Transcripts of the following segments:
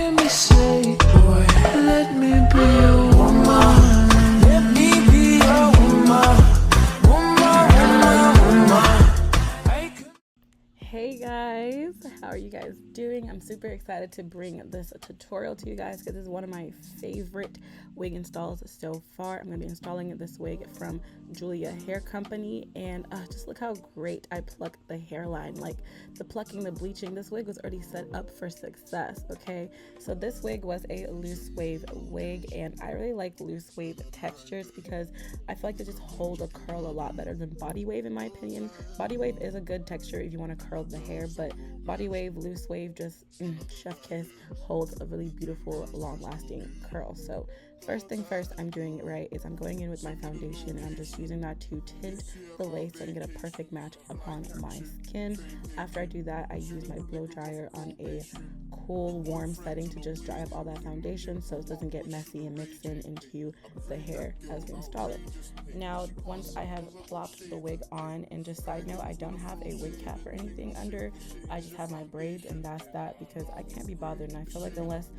hear me say, boy, let me be your woman. Let me be your woman. Hey guys, how are you guys doing? I'm super excited to bring this tutorial to you guys because this is one of my favorite wig installs so far. I'm going to be installing this wig from Julia Hair Company, and just look how great I plucked the hairline. Like the plucking, the bleaching, this wig was already set up for success. Okay, so this wig was a loose wave wig, and I really like loose wave textures because I feel like they just hold a curl a lot better than body wave, in my opinion. Body wave is a good texture if you want to curl the hair, but body wave, loose wave, just chef kiss, holds a really beautiful long lasting curl. So first thing first I'm doing is I'm going in with my foundation, and I'm just using that to tint the lace so I can get a perfect match upon my skin. After I do that, I use my blow dryer on a cool warm setting to just dry up all that foundation so it doesn't get messy and mix into the hair as we install it. Now once I have plopped the wig on, and just side note, I don't have a wig cap or anything under, I just have my braids, and that's that because I can't be bothered, and I feel like unless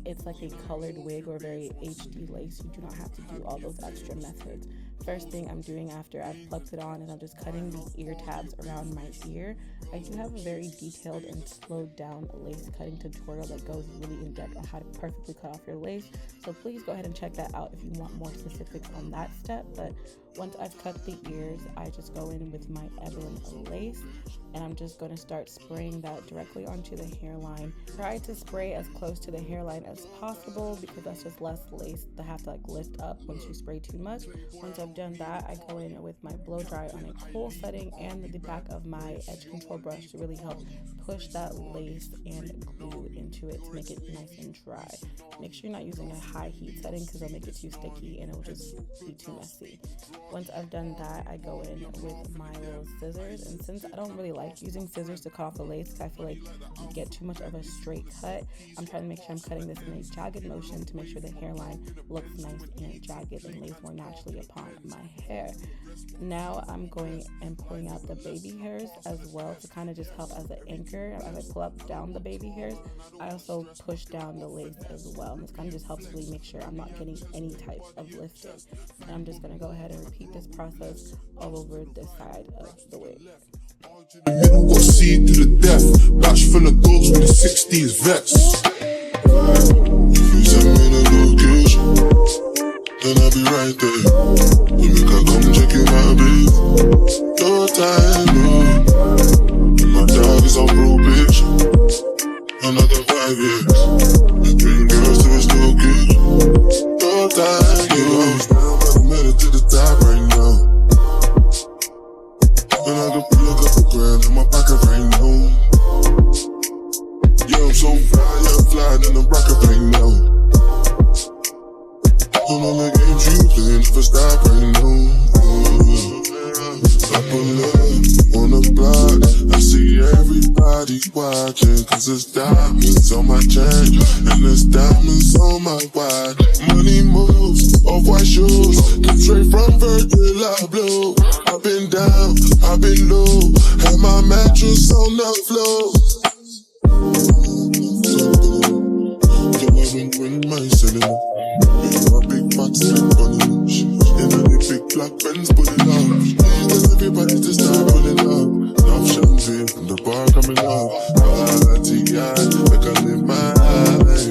it's like a colored wig or very HD lace, you do not have to do all those extra methods. First thing I'm doing after I've plucked it on is I'm just cutting the ear tabs around my ear. I do have a very detailed and slowed down lace cutting tutorial that goes really in depth on how to perfectly cut off your lace, so please go ahead and check that out if you want more specifics on that step. But once I've cut the ears, I just go in with my ebon lace, and I'm just going to start spraying that directly onto the hairline. Try to spray as close to the hairline as possible because that's just less lace to have to like lift up once you spray too much. Once I've done that, I go in with my blow dry on a cool setting and the back of my edge control brush to really help push that lace and glue into it to make it nice and dry. Make sure you're not using a high heat setting because it'll make it too sticky and it'll just be too messy. Once I've done that, I go in with my little scissors, and since I don't really like using scissors to cut off the lace because I feel like you get too much of a straight cut, I'm trying to make sure I'm cutting this in a jagged motion to make sure the hairline looks nice and jagged and lays more naturally upon my hair. Now I'm going and pulling out the baby hairs as well to kind of just help as an anchor. As I pull up down the baby hairs, I also push down the lace as well, and this kind of just helps really make sure I'm not getting any type of lifting. And I'm just going to go ahead and repeat this process all over this side of the wig. Got see to the death, batch full of dogs with the 60s vets. You send me the location, then I'll be right there. You make her come check you, my babe. No time, no. My dog is on probation, another 5 years. Between girls to a still good. No time, no. I'm headed to the top right now. And I can pull a couple grand in my pocket right now. Yeah, I'm so fly, yeah, I'm flying in the rocket right now. And all the games you playing never stop right now. I pull up on the block, I see everybody watching, cause there's diamonds on my chain, and there's diamonds on my watch. Money moves, off-white shoes, came straight from Virgil Abloh. I've been down, I've been low, had my mattress on the floor. So I went with my cinema, my big fat slip bunny, in a big black Benz pulling up. Tell everybody to start pulling up. Enough champagne from the bar coming up. T.I. make I live my life.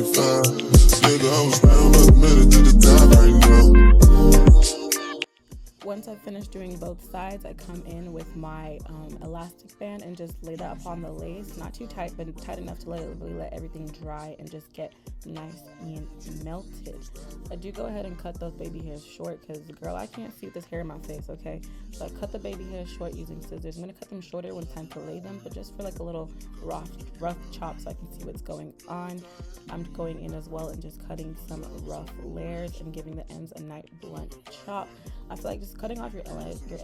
Nigga, I was down, but I made it to the top right now. Once I've finished doing both sides, I come in with my elastic band and just lay that upon the lace. Not too tight, but tight enough to really let everything dry and just get nice and melted. I do go ahead and cut those baby hairs short because, girl, I can't see this hair in my face, okay? So I cut the baby hairs short using scissors. I'm going to cut them shorter when it's time to lay them, but just for like a little rough chop so I can see what's going on. I'm going in as well and just cutting some rough layers and giving the ends a nice blunt chop. I feel like just cutting off your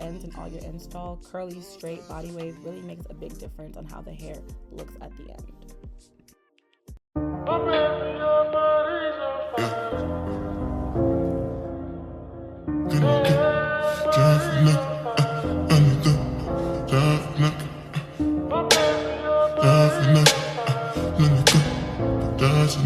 ends and all your install, curly, straight, body wave really makes a big difference on how the hair looks at the end. Once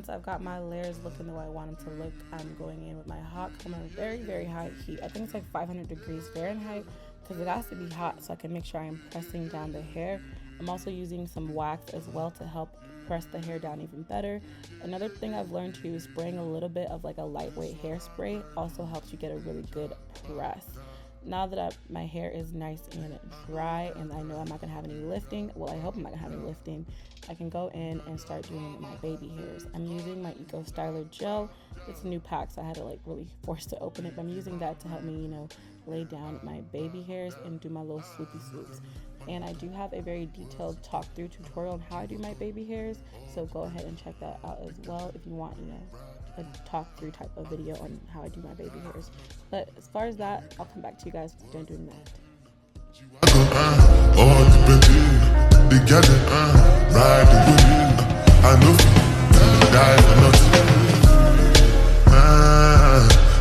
I've got my layers looking the way I want them to look, I'm going in with my hot comb at a very, very high heat. I think it's like 500 degrees Fahrenheit because it has to be hot so I can make sure I'm pressing down the hair. I'm also using some wax as well to help press the hair down even better. Another thing I've learned too is spraying a little bit of like a lightweight hairspray also helps you get a really good press. Now that my hair is nice and dry and I know I'm not gonna have any lifting, well, I hope I'm not gonna have any lifting, I can go in and start doing my baby hairs. I'm using my Eco Styler gel. It's a new pack, so I had to like really force to open it, but I'm using that to help me, you know, lay down my baby hairs and do my little swoopy swoops. And I do have a very detailed talk through tutorial on how I do my baby hairs, so go ahead and check that out as well if you want, you know, a talk through type of video on how I do my baby hairs. But as far as that, I'll come back to you guys when I'm doing that.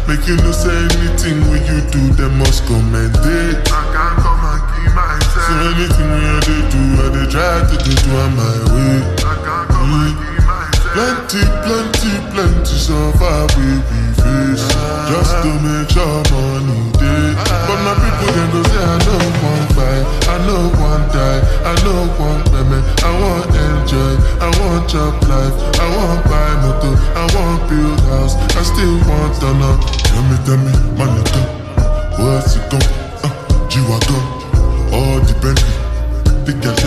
Make you no say anything when you do, they must commend it. I can't come and keep myself. So anything when they do, I they try to do on my way. I can't come and keep myself. Plenty so far baby face. Just to make sure money day. But my people then go say I know one buy, I know one die, I know one payment. I want enjoy, I want job life, I want buy motor, I want build house, I still want to know. Tell me, my nigga, what's it gon' G-Wagon, all the Bentley, the girl,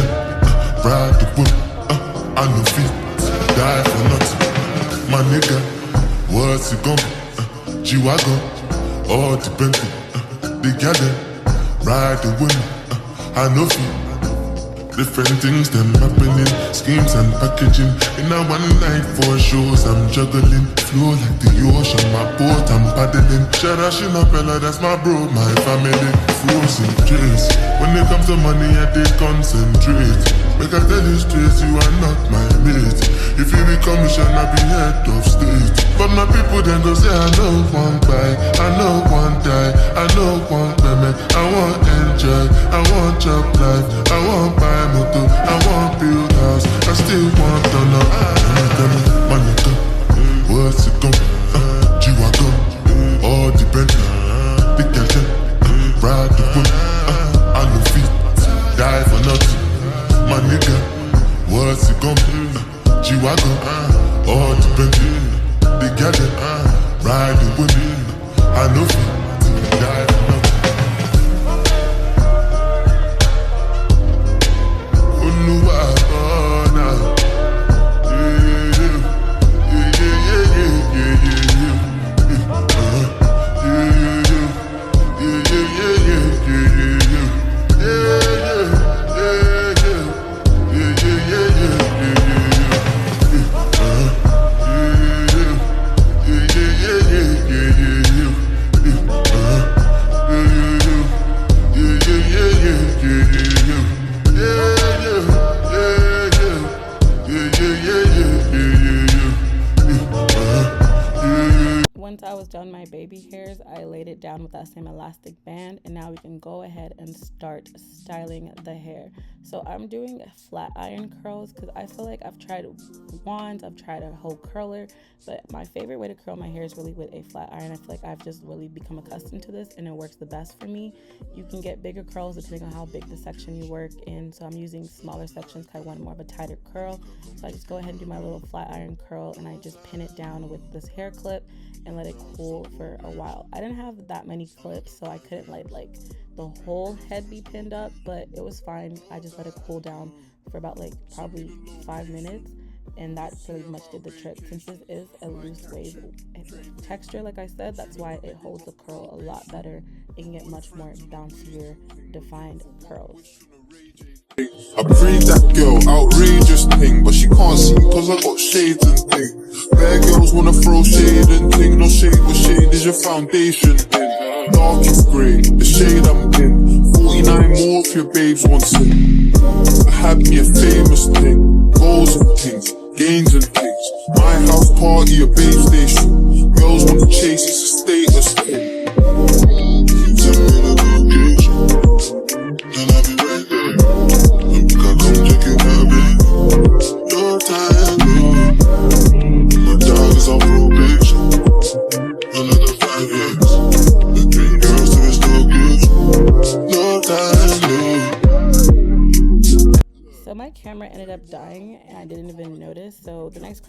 ride the whip, I no feet, die for nothing. My nigga, what's it gon' G-Wagon, all the Bentley, the girl, ride the whip, I no feet. Different things them happening, schemes and packaging. In a one night for shows, I'm juggling. Flow like the ocean, my boat I'm paddling. Sharashina Bella, that's my bro, my family. Frozen drinks. When it comes to money, I take concentrate. Make I tell you straight, you are not my mate. If you become mission, I be head of state. But my people then go say I know one buy, I know one die, I know one payment. I want enjoy, I want job life, I want buy motor, I want build house, I still want to know. Tell me, my nigga, what's it gon' G-Wagon, all the Bentley, the girl, ride the whip, I no feet, die for nothing. My nigga, what's it gon' G-Wagon, all the Bentley, the girl, ride the whip, I no feet, die for nothing. Once I was done my baby hairs, I laid it down with that same elastic band, and now we can go ahead and start styling the hair. So I'm doing flat iron curls because I feel like I've tried wands, I've tried a whole curler, but my favorite way to curl my hair is really with a flat iron. I feel like I've just really become accustomed to this and it works the best for me. You can get bigger curls depending on how big the section you work in, so I'm using smaller sections because I want more of a tighter curl. So I just go ahead and do my little flat iron curl and I just pin it down with this hair clip and let it cool for a while. I didn't have that many clips, so I couldn't let like the whole head be pinned up, but it was fine. I just let it cool down for about like probably 5 minutes, and that pretty much did the trick. Since this is a loose wave texture, like I said, that's why it holds the curl a lot better. It can get much more bouncier, defined curls. I breed that girl, outrageous thing, but she can't see cause I got shades and thing. Bad girls wanna throw shade and thing, no shade, but shade is your foundation thing. Dark is grey, the shade I'm in, 49 more if your babes wants it. I had me a famous thing, goals and things, gains and things. My house party, a babe station. Girls wanna chase, it's a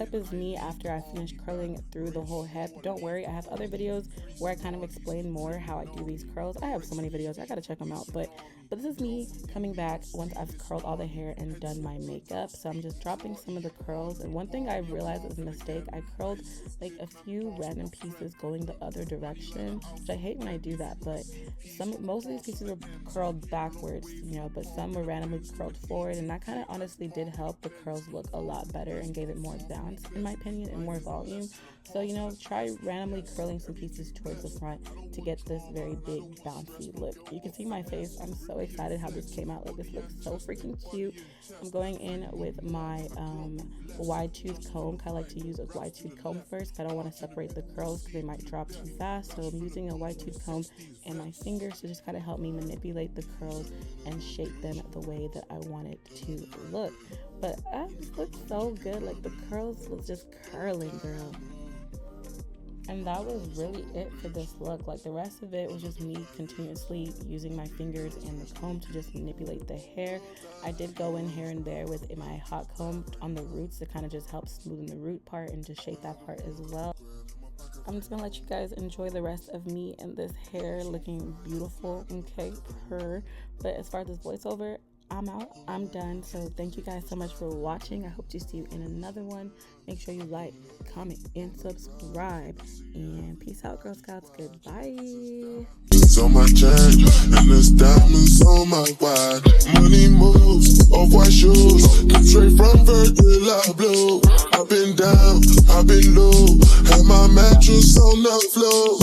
type is me after I finish curling through the whole head. But don't worry, I have other videos where I kind of explain more how I do these curls. I have so many videos, I gotta check them out. But this is me coming back once I've curled all the hair and done my makeup. So I'm just dropping some of the curls. And one thing I realized is a mistake. I curled like a few random pieces going the other direction, which I hate when I do that. But most of these pieces were curled backwards, you know, but some were randomly curled forward, and that kind of honestly did help the curls look a lot better and gave it more bounce, in my opinion, and more volume. So, you know, try randomly curling some pieces towards the front to get this very big bouncy look. You can see my face. I'm so excited how this came out. Like, this looks so freaking cute. I'm going in with my wide tooth comb. I like to use a wide tooth comb first. I don't want to separate the curls because they might drop too fast. So I'm using a wide tooth comb and my fingers to just kind of help me manipulate the curls and shape them the way that I want it to look. But this looks so good. Like, the curls was just curling, girl. And that was really it for this look. Like, the rest of it was just me continuously using my fingers and the comb to just manipulate the hair. I did go in here and there with my hot comb on the roots to kind of just help smoothen the root part and just shape that part as well. I'm just gonna let you guys enjoy the rest of me and this hair looking beautiful, okay, but as far as this voiceover, I'm out, I'm done. So thank you guys so much for watching. I hope to see you in another one. Make sure you like, comment, and subscribe. And peace out, Girl Scouts. Goodbye. It's on my chain, and there's diamonds on my watch. Money moves, off-white shoes, straight from Virgil Blue. I've been down, I've been low, had my mattress on the floor.